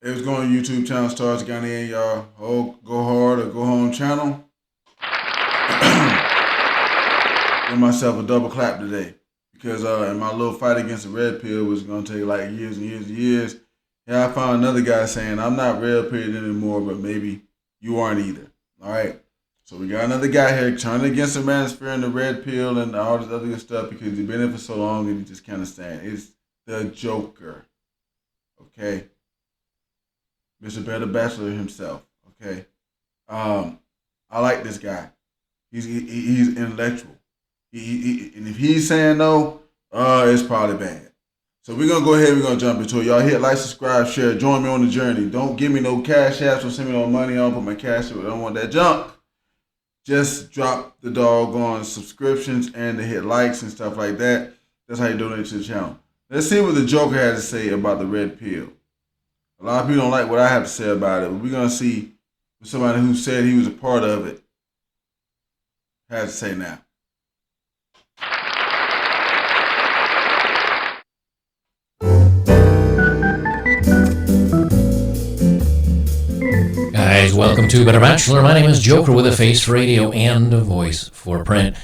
It was going to YouTube channel Stars Ghana, y'all. Go hard or go home channel. Give myself a double clap today because in my little fight against the red pill was going to take like years and years and years. Yeah, I found another guy saying I'm not red pilled anymore, but maybe you aren't either. All right. So we got another guy here turning against the manosphere and the red pill and all this other good stuff because he's been in for so long and he just kind of stand. It's the Joker. Okay. Mr. Better Bachelor himself. Okay. I like this guy. He's intellectual. And if he's saying no, it's probably bad. So we're gonna go ahead. We're gonna jump into it. Y'all hit like, subscribe, share, join me on the journey. Don't give me no cash apps. Don't send me no money. I don't put my cash up. I don't want that junk. Just drop the doggone subscriptions and to hit likes and stuff like that. That's how you donate to the channel. Let's see what the Joker had to say about the red pill. A lot of people don't like what I have to say about it, but we're gonna see what somebody who said he was a part of it has to say now. Guys, welcome to Better Bachelor. My name is Joker with a face for radio and a voice for print.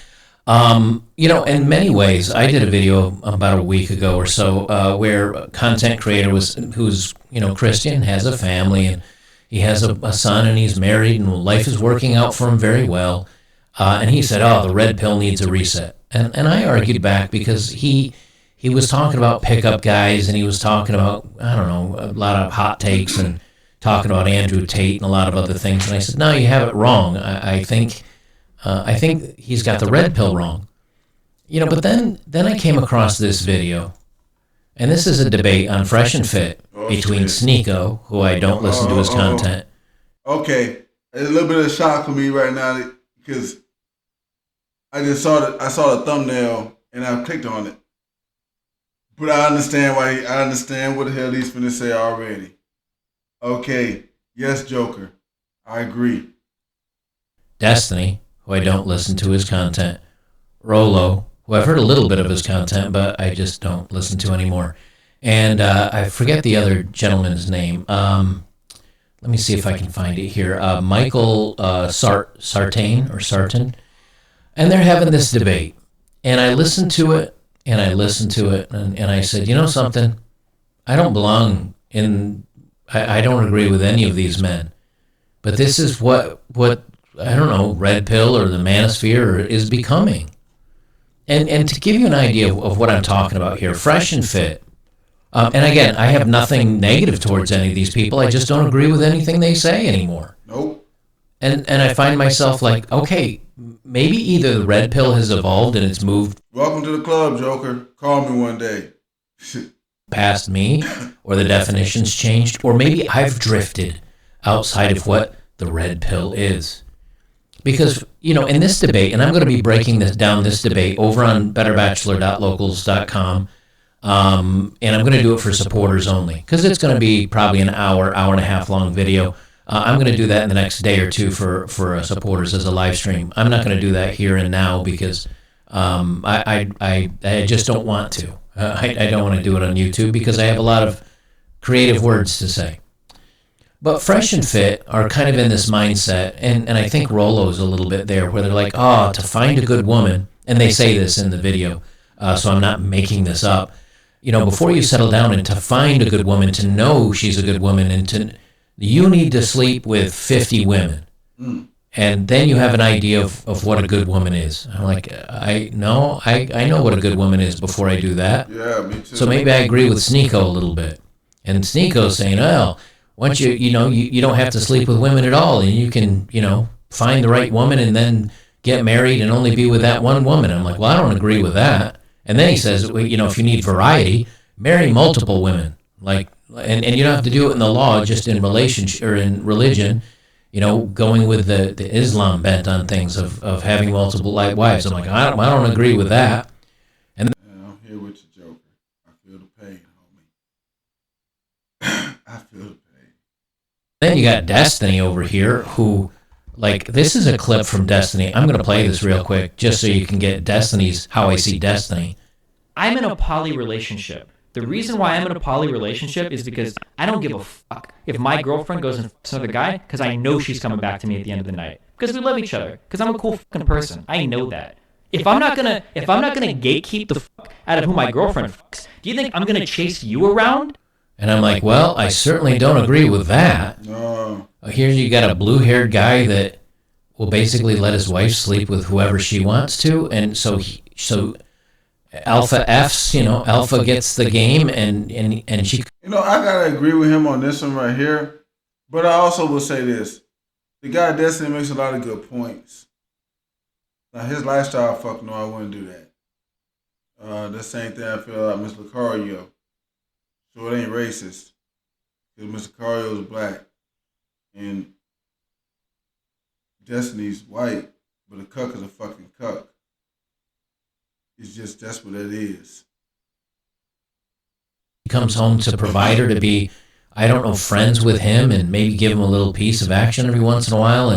In many ways, I did a video about a week ago or so where a content creator who's Christian, has a family, and he has a son, and he's married, and life is working out for him very well. And he said, "Oh, the red pill needs a reset." And I argued back because he was talking about pickup guys, and he was talking about a lot of hot takes and talking about Andrew Tate and a lot of other things. And I said, "No, you have it wrong. I think he's got the red pill wrong." But then I came across this video, and this is a debate on Fresh and Fit between Sneeko, who I don't listen to his content. Okay, it's a little bit of a shock for me right now because I just saw the thumbnail and I clicked on it, but I understand why. I understand what the hell he's finna say already. Okay, yes, Joker, I agree. Destiny, who I don't listen to his content. Rolo, who I've heard a little bit of his content, but I just don't listen to anymore. And I forget the other gentleman's name. Let me see if I can find it here. Michael Sartain. And they're having this debate. And I listened to it, and I said, you know something? I don't belong in... I don't agree with any of these men. But this is what I don't know, Red Pill or the manosphere is becoming. And to give you an idea of what I'm talking about here, Fresh and Fit. And again, I have nothing negative towards any of these people. I just don't agree with anything they say anymore. Nope. And I find myself like, okay, maybe either the Red Pill has evolved and it's moved. Welcome to the club, Joker. Call me one day. Past me, or the definition's changed, or maybe I've drifted outside of what the Red Pill is. Because, in this debate, and I'm going to be breaking this debate over on betterbachelor.locals.com, and I'm going to do it for supporters only, because it's going to be probably an hour and a half long video. I'm going to do that in the next day or two for supporters as a live stream. I'm not going to do that here and now because I just don't want to. I don't want to do it on YouTube because I have a lot of creative words to say. But Fresh and Fit are kind of in this mindset, and I think Rolo's a little bit there, where they're like, to find a good woman, and they say this in the video, so I'm not making this up. Before you settle down and to find a good woman, to know she's a good woman, and you need to sleep with 50 women. And then you have an idea of what a good woman is. I'm like, I know what a good woman is before I do that. Yeah, me too. So maybe I agree with Sneeko a little bit. And Sneeko's saying, well, once you don't have to sleep with women at all, and you can, find the right woman and then get married and only be with that one woman. I'm like, well, I don't agree with that. And then he says, well, if you need variety, marry multiple women. Like, and you don't have to do it in the law, just in relationship or in religion. Going with the Islam bent on things of having multiple wives. I'm like, I don't agree with that. And I'm here with you, Joker. I feel the pain, homie. I feel the pain. Then you got Destiny over here, who, this is a clip from Destiny. I'm going to play this real quick, just so you can get Destiny's how I see Destiny. I'm in a poly relationship. The reason why I'm in a poly relationship is because I don't give a fuck if my girlfriend goes and fucks another guy, because I know she's coming back to me at the end of the night. Because we love each other. Because I'm a cool fucking person. I know that. If I'm not gonna gatekeep the fuck out of who my girlfriend fucks, do you think I'm gonna chase you around? And I'm like, well, I certainly don't agree with that. No. Here you got a blue-haired guy that will basically let his wife sleep with whoever she wants to, and so Alpha F's, Alpha gets the game, and she. I gotta agree with him on this one right here, but I also will say this: the guy Destiny makes a lot of good points. Now his lifestyle, fuck no, I wouldn't do that. The same thing I feel about Mr. Lucario. So it ain't racist, because Mr. Lucario is black, and Destiny's white, but a cuck is a fucking cuck. It's just, that's what it is. He comes home to provide her, to be, I don't know, friends with him, and maybe give him a little piece of action every once in a while,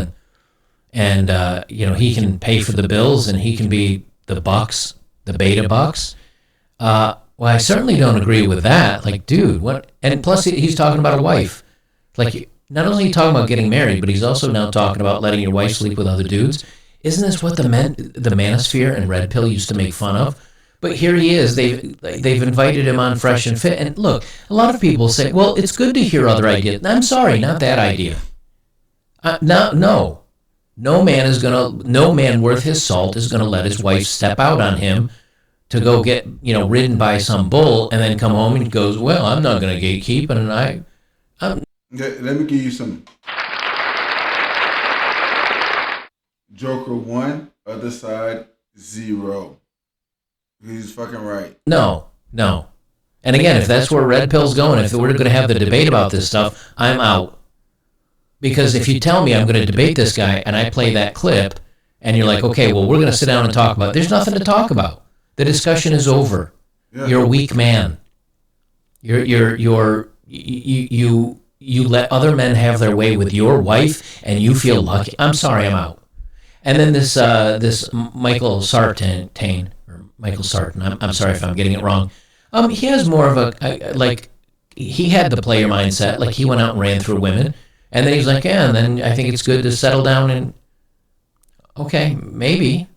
and he can pay for the bills, and he can be the bucks, the beta bucks. Well, I certainly don't agree with that. Like, dude, what? And plus, he's talking about a wife. Like, not only are you talking about getting married, but he's also now talking about letting your wife sleep with other dudes. Isn't this what the manosphere and Redpill used to make fun of? But here he is. They've invited him on Fresh and Fit. And look, a lot of people say, well, it's good to hear other ideas. I'm sorry, not that idea. No man worth his salt is gonna let his wife step out on him to go get ridden by some bull, and then come home and goes, well, I'm not gonna gatekeep, and Let me give you some. Joker 1, other side 0. He's fucking right. No. And again, if that's where Red Pill's going, if we're going to have the debate about this stuff, I'm out. Because if you tell me I'm going to debate this guy and I play that clip, and you're like, okay, well, we're going to sit down and talk about it. There's nothing to talk about. The discussion is over. Yeah. You're a weak man. You let other men have their way with your wife, and you feel lucky. I'm sorry, I'm out. And then this Michael Sartain, I'm sorry if I'm getting it wrong. He has more of he had the player mindset. Like, he went out and ran through women, and then he's like, yeah, and then I think it's good to settle down and, okay, maybe,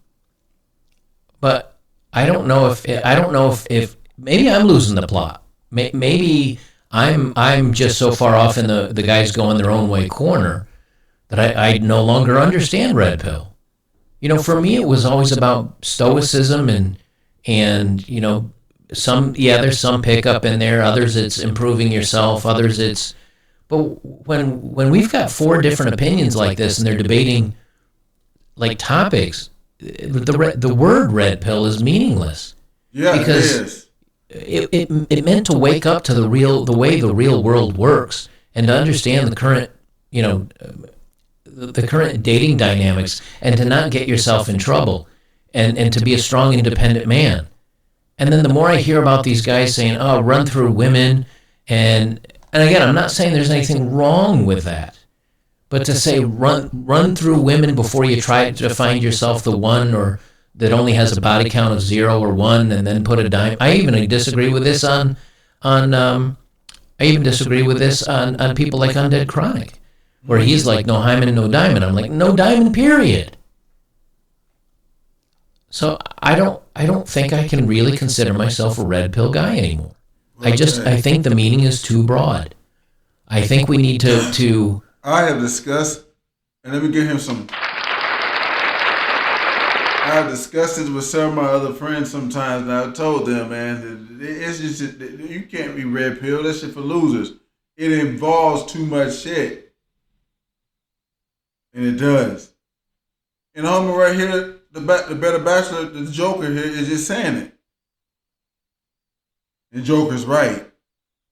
but I don't know if maybe I'm losing the plot. Maybe I'm just so far off in the guys going their own way corner that I no longer understand Red Pill. For me, it was always about stoicism and there's some pickup in there. Others, it's improving yourself. Others, but when we've got 4 different opinions like this and they're debating like topics, the word Red Pill is meaningless. Yeah, because it meant to wake up to the way the real world works, and to understand the current, the current dating dynamics, and to not get yourself in trouble, and to be a strong, independent man. And then the more I hear about these guys saying, oh, run through women, and again, I'm not saying there's anything wrong with that, but to say run through women before you try to find yourself the one, or that only has a body count of 0 or 1, and then put a dime. I even disagree with this on people like Undead Chronic, where he's like, no hymen, no diamond. I'm like, no diamond, period. So I don't think I can really consider myself a Red Pill guy anymore. I think the meaning is too broad. I think we need to. I have discussed, and let me give him some. I've discussed this with some of my other friends sometimes, and I've told them, man, it's just, you can't be Red Pill. That shit for losers. It involves too much shit. And it does. And the homie right here, the better bachelor, the Joker here, is just saying it. And Joker's right.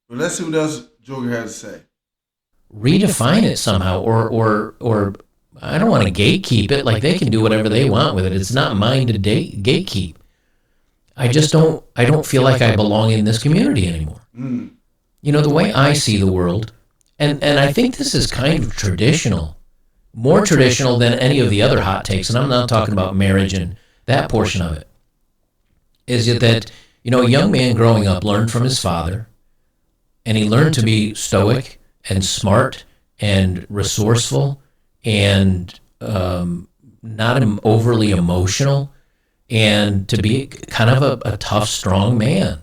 But let's see what else Joker has to say. Redefine it somehow, or I don't want to gatekeep it. Like, they can do whatever they want with it. It's not mine to gatekeep. I don't feel like I belong in this community anymore. The way I see the world, and I think this is kind of traditional, more traditional than any of the other hot takes, and I'm not talking about marriage and that portion of it, is that, A young man growing up learned from his father, and he learned to be stoic and smart and resourceful and not overly emotional, and to be kind of a tough, strong man.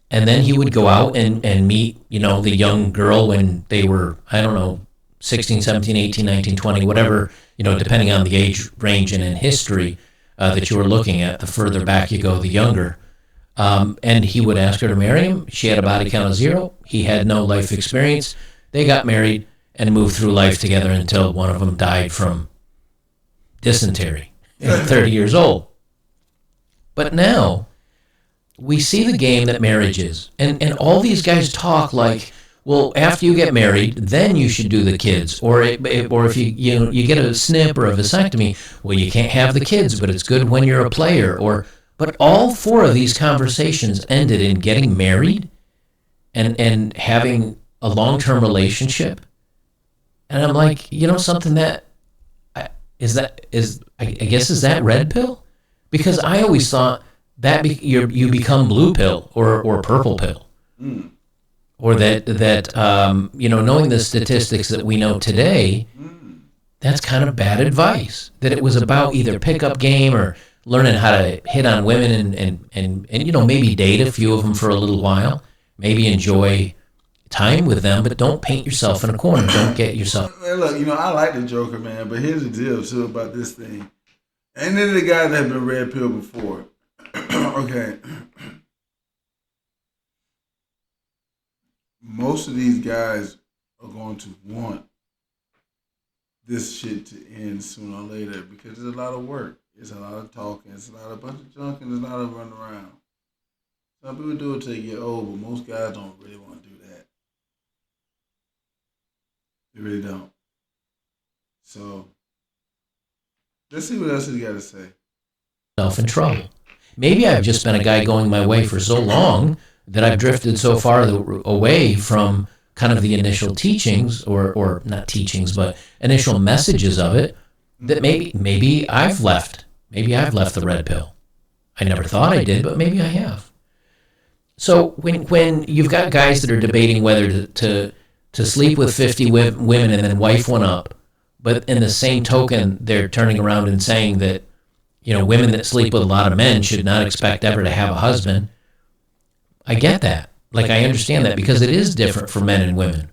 And then he would go out and meet, the young girl when they were, I don't know, 16, 17, 18, 19, 20, whatever, depending on the age range and in history that you were looking at. The further back you go, the younger. And he would ask her to marry him. She had a body count of 0. He had no life experience. They got married and moved through life together until one of them died from dysentery at 30 years old. But now we see the game that marriage is. And all these guys talk like, well, after you get married, then you should do the kids. Or if you get a snip or a vasectomy, well, you can't have the kids, but it's good when you're a player. But all 4 of these conversations ended in getting married and having a long-term relationship. And I'm like, something that is that red pill? Because I always thought that you become blue pill or purple pill. Mm. Or that knowing the statistics that we know today, that's kind of bad advice. That it was about either pickup game or learning how to hit on women and maybe date a few of them for a little while, maybe enjoy time with them, but don't paint yourself in a corner. Don't get yourself. Look, I like the Joker, man, but here's the deal too about this thing. And then the guys that have been red pill before. Okay. Most of these guys are going to want this shit to end sooner or later because there's a lot of work. It's a lot of talking. It's a lot of bunch of junk and there's a lot of running around. Some people do it till they get old, but most guys don't really want to do that. They really don't. So, let's see what else he's got to say. Self in trouble. Maybe I've just been a guy going my way for so long that I've drifted so far away from kind of the initial teachings, or not teachings, but initial messages of it, that maybe I've left. Maybe I've left the red pill. I never thought I did, but maybe I have. So when you've got guys that are debating whether to sleep with 50 women and then wife one up, but in the same token, they're turning around and saying that, women that sleep with a lot of men should not expect ever to have a husband. I get that. Like, I understand that because it is different for men and women.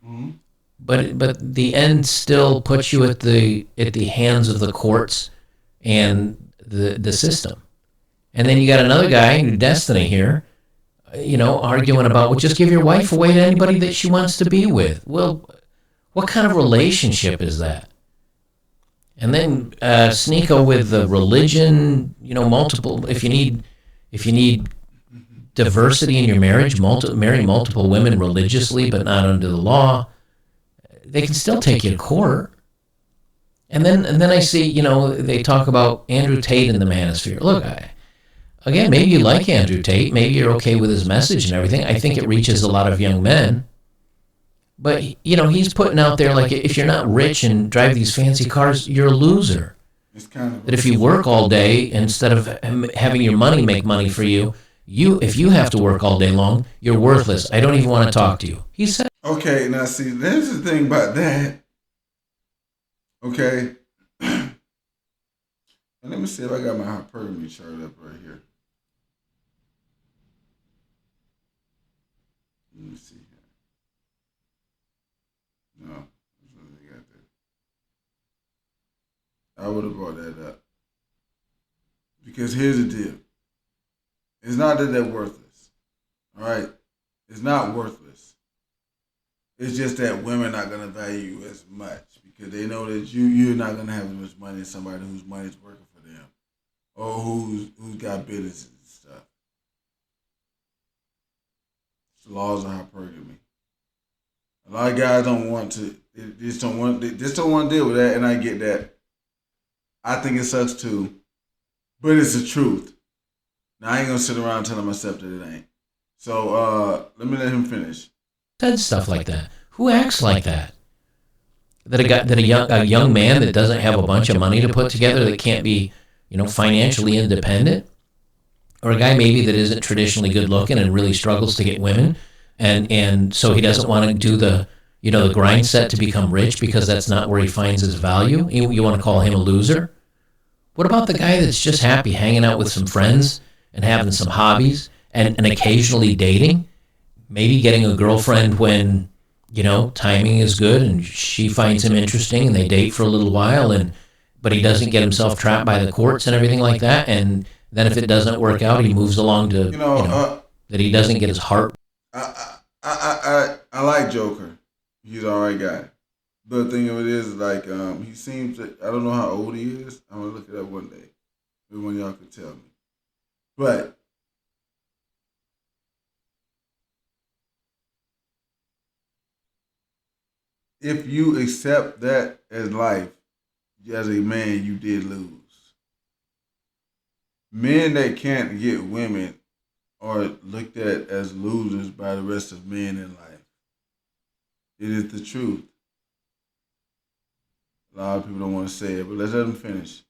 Mm-hmm. But the end still puts you at the hands of the courts and the system. And then you got another guy, Destiny here, arguing about, well, just give your wife away to anybody that she wants to be with. Well, what kind of relationship is that? And then Sneeko with the religion, multiple. If you need diversity in your marriage, marry multiple women religiously, but not under the law. They can still take you to court. And then I see, they talk about Andrew Tate in the manosphere. Look, again, maybe you like Andrew Tate. Maybe you're okay with his message and everything. I think it reaches a lot of young men. But, he's putting out there, like, if you're not rich and drive these fancy cars, you're a loser. It's kind of that if you work all day, instead of having your money make money for you, if you have to work all day long, you're worthless. I don't even want to talk to you. He said. Okay, now see, there's the thing about that. Okay. And let me see if I got my hypergamy chart up right here. Let me see here. No, I got that. I would have brought that up. Because here's the deal. It's not that they're worthless. All right? It's not worthless. It's just that women are not going to value you as much because they know that you're not going to have as much money as somebody whose money's working for them or who's got businesses and stuff. It's the laws of hypergamy. A lot of guys don't want to. They just don't want to deal with that, and I get that. I think it sucks too, but it's the truth. Now, I ain't going to sit around telling myself that it ain't. So, let me let him finish. Said stuff like that. Who acts like that? That a young man that doesn't have a bunch of money to put together, that can't be, financially independent, or a guy maybe that isn't traditionally good looking and really struggles to get women, and so he doesn't want to do the the grind set to become rich because that's not where he finds his value. You want to call him a loser? What about the guy that's just happy hanging out with some friends and having some hobbies and occasionally dating, maybe getting a girlfriend when timing is good and she finds him interesting and they date for a little while, but he doesn't get himself trapped by the courts and everything like that, and then if it doesn't work out, he moves along to that he doesn't get his heart. I like Joker. He's an alright guy. But the thing of it is, like, he seems to, I don't know how old he is. I'm gonna look it up one day. Maybe one of y'all could tell me. But if you accept that as life, as a man, you did lose. Men that can't get women are looked at as losers by the rest of men in life. It is the truth. A lot of people don't want to say it, but let's let him finish.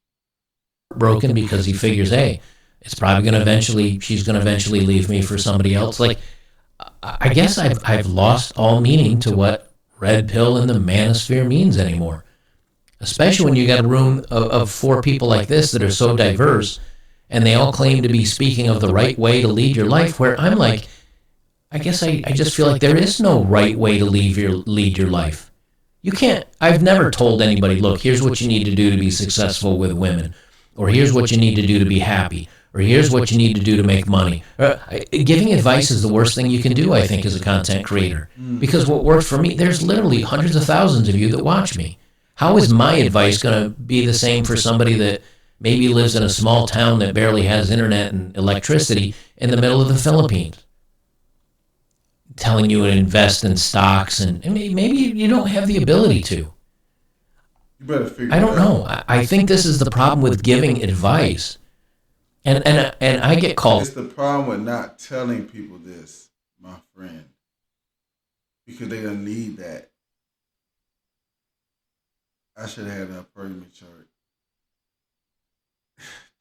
Broken because he figures, hey, she's going to eventually leave me for somebody else. Like, I guess I've lost all meaning to what red pill and the manosphere means anymore. Especially when you got a room of 4 people like this that are so diverse, and they all claim to be speaking of the right way to lead your life, where I'm like, I guess I just feel like there is no right way to lead your life. You can't, I've never told anybody, look, here's what you need to do to be successful with women, or here's what you need to do to be happy, or here's what you need to do to make money. Giving advice is the worst thing you can do, I think, as a content creator. Because what worked for me, there's literally hundreds of thousands of you that watch me. How is my advice going to be the same for somebody that maybe lives in a small town that barely has internet and electricity in the middle of the Philippines? Telling you to invest in stocks, and maybe you don't have the ability to. You better figure I don't it out. know. I think this is the problem with giving advice. And I get called. It's the problem with not telling people this, my friend. Because they don't need that. I should have had a hypergamy chart.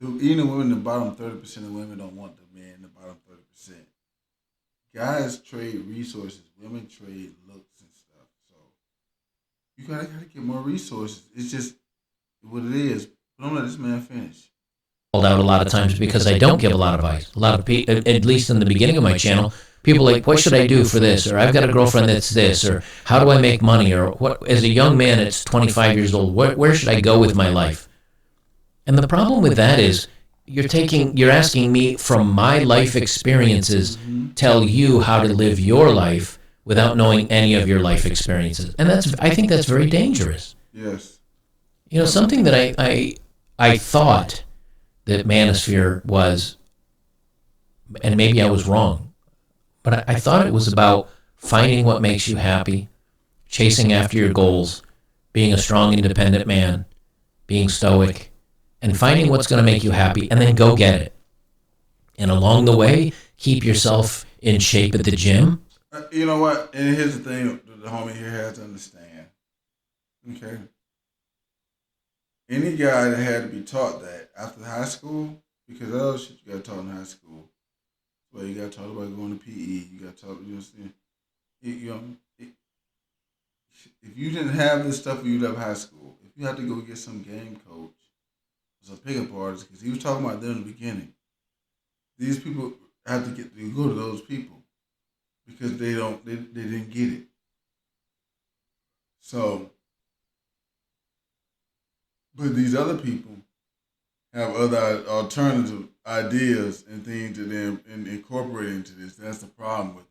Even women, the bottom 30% of women don't want the man in the bottom 30%. Guys trade resources. Women trade looks and stuff. So you gotta get more resources. It's just what it is. But don't let this man finish. Called out a lot of times because I don't give a lot of advice. A lot of people, at least in the beginning of my channel, people are like, what should I do for this? Or I've got a girlfriend that's this, or how do I make money? Or what? As a young man that's 25 years old, where should I go with my life? And the problem with that is you're asking me from my life experiences, tell you how to live your life without knowing any of your life experiences. And I think that's very dangerous. Yes. Something that I thought that manosphere was, and maybe I was wrong, but I thought it was about finding what makes you happy, chasing after your goals, being a strong, independent man, being stoic, and finding what's going to make you happy, and then go get it. And along the way, keep yourself in shape at the gym. You know what? And here's the thing the homie here has to understand. Okay? Any guy that had to be taught that after high school, because other shit you got taught in high school. Well, you got taught about going to PE. You got taught, if you didn't have this stuff when you left high school, if you had to go get some game coach, as a pickup artist, because he was talking about them in the beginning. These people have to go to those people because they didn't get it. So, but these other people have other alternative ideas and things to them and incorporate into this. That's the problem with it.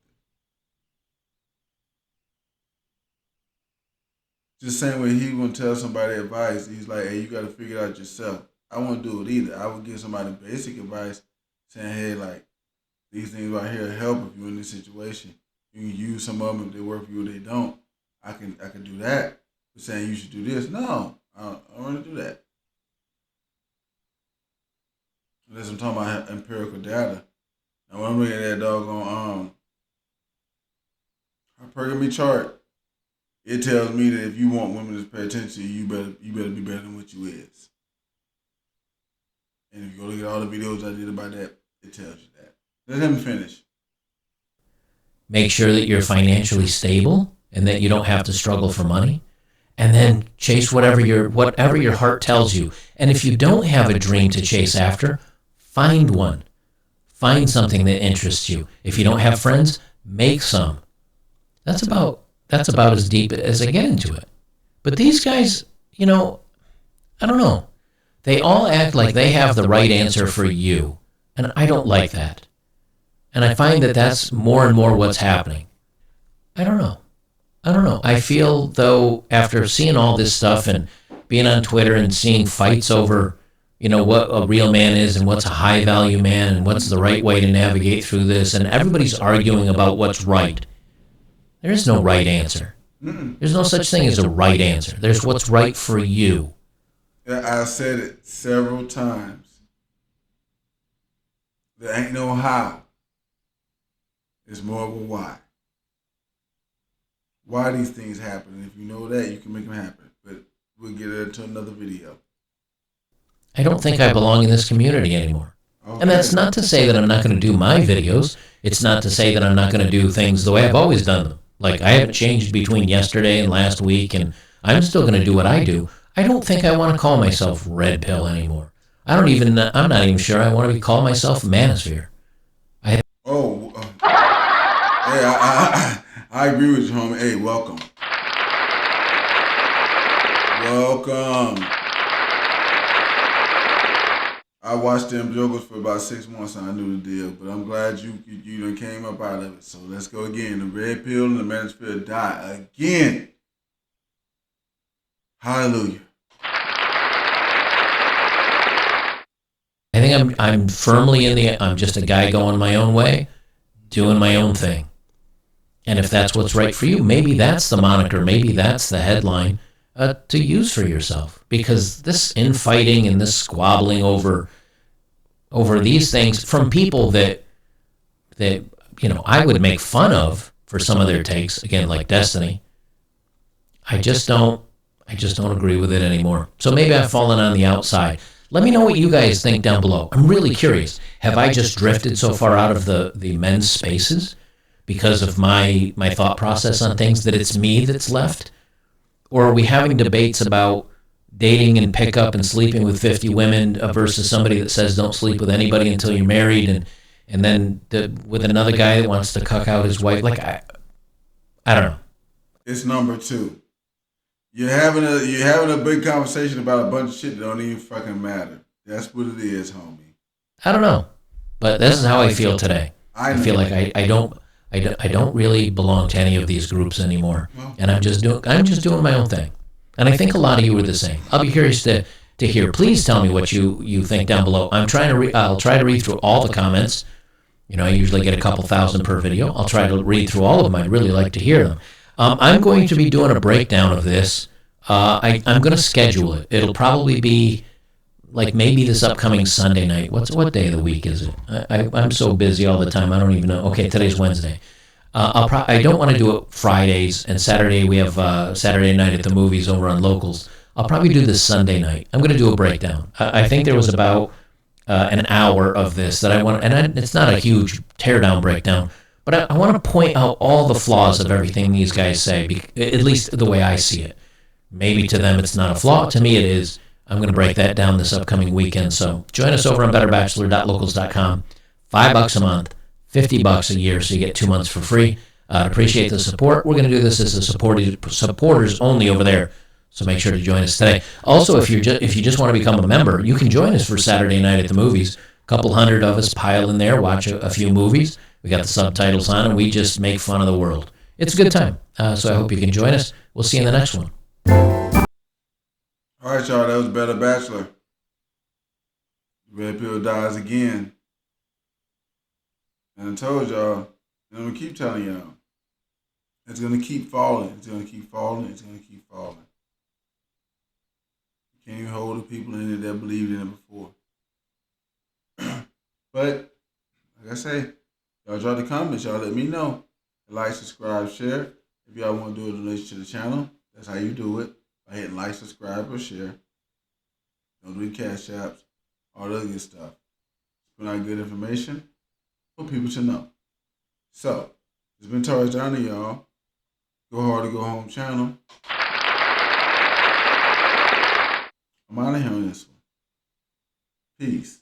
Just same way he wouldn't tell somebody advice. He's like, hey, you got to figure it out yourself. I won't do it either. I would give somebody basic advice saying, hey, like, these things right here help if you're in this situation. You can use some of them if they work for you or they don't. I can do that. But saying you should do this, no, I don't want to do that. Unless I'm talking about empirical data. Now when I'm looking at that doggone hypergamy chart, it tells me that if you want women to pay attention to you, you better be better than what you is. And if you go look at all the videos I did about that, it tells you that. Let him finish. Make sure that you're financially stable and that you don't have to struggle for money. And then chase whatever your heart tells you. And if you don't have a dream to chase after, find one. Find something that interests you. If you don't have friends, make some. That's about as deep as I get into it. But these guys, I don't know. They all act like they have the right answer for you. And I don't like that. And I find that that's more and more what's happening. I don't know. I feel, though, after seeing all this stuff and being on Twitter and seeing fights over, what a real man is and what's a high-value man and what's the right way to navigate through this, and everybody's arguing about what's right. There is no right answer. There's no such thing as a right answer. There's what's right for you. I said it several times. There ain't no how. It's more of a why. Why these things happen. And if you know that, you can make them happen. But we'll get into another video. I don't think I belong in this community anymore. Okay. And that's not to say that I'm not going to do my videos. It's not to say that I'm not going to do things the way I've always done them. Like, I haven't changed between yesterday and last week, and I'm still going to do what I do. I don't think I want to call myself Redpill anymore. I'm not even sure I want to call myself Manosphere. Hey, I agree with you, homie. Hey, welcome. Welcome. I watched them jokers for about 6 months and I knew the deal, but I'm glad you done came up out of it. So let's go again. The red pill and the manosphere die again. Hallelujah. I think I'm firmly I'm just a guy going my own way, doing my own thing. And if that's what's right for you, maybe that's the moniker, maybe that's the headline to use for yourself. Because this infighting and this squabbling over these things from people that I would make fun of for some of their takes, again, like Destiny, I just don't agree with it anymore. So maybe I've fallen on the outside. Let me know what you guys think down below. I'm really curious. Have I just drifted so far out of the men's spaces because of my thought process on things that it's me that's left? Or are we having debates about dating and pickup and sleeping with 50 women versus somebody that says don't sleep with anybody until you're married, and then with another guy that wants to cuck out his wife? Like, I don't know. It's number 2. You're having a big conversation about a bunch of shit that don't even fucking matter. That's what it is, homie. I don't know, but this is how I feel today. I feel like I don't really belong to any of these groups anymore, and I'm just doing my own thing. And I think a lot of you are the same. I'll be curious to hear. Please tell me what you think down below. I'll try to read through all the comments. I usually get a couple thousand per video. I'll try to read through all of them. I'd really like to hear them. I'm going to be doing a breakdown of this. I'm going to schedule it. It'll probably be like maybe this upcoming Sunday night. What day of the week is it? I'm so busy all the time. I don't even know. Okay, today's Wednesday. I don't want to do it Fridays, and Saturday we have Saturday night at the movies over on Locals. I'll probably do this Sunday night. I'm going to do a breakdown. I think there was about an hour of this that I want, and it's not a huge teardown breakdown, but I want to point out all the flaws of everything these guys say, at least the way I see it. Maybe to them it's not a flaw. To me it is. I'm going to break that down this upcoming weekend. So join us over on betterbachelor.locals.com. $5 a month, $50 a year, so you get 2 months for free. Appreciate the support. We're going to do this as a supporters only over there. So make sure to join us today. Also, if you just want to become a member, you can join us for Saturday night at the movies. A couple hundred of us pile in there, watch a few movies. We got the subtitles on, and we just make fun of the world. It's a good time. So I hope you can join us. We'll see you in the next one. All right, y'all. That was Better Bachelor. Red Pill dies again. And I told y'all, and I'm going to keep telling y'all, it's going to keep falling. It's going to keep falling. It's going to keep falling. You can't even hold the people in it that believed in it before. But, like I say, y'all drop the comments. Y'all let me know. Like, subscribe, share. If y'all want to do a donation to the channel, that's how you do it. By hitting like, subscribe, or share. Don't do the cash apps. All the other good stuff. putting out good information for people to know. So, it's been Torres down to y'all. Go Hard to Go Home channel. I'm out of here on this one. Peace.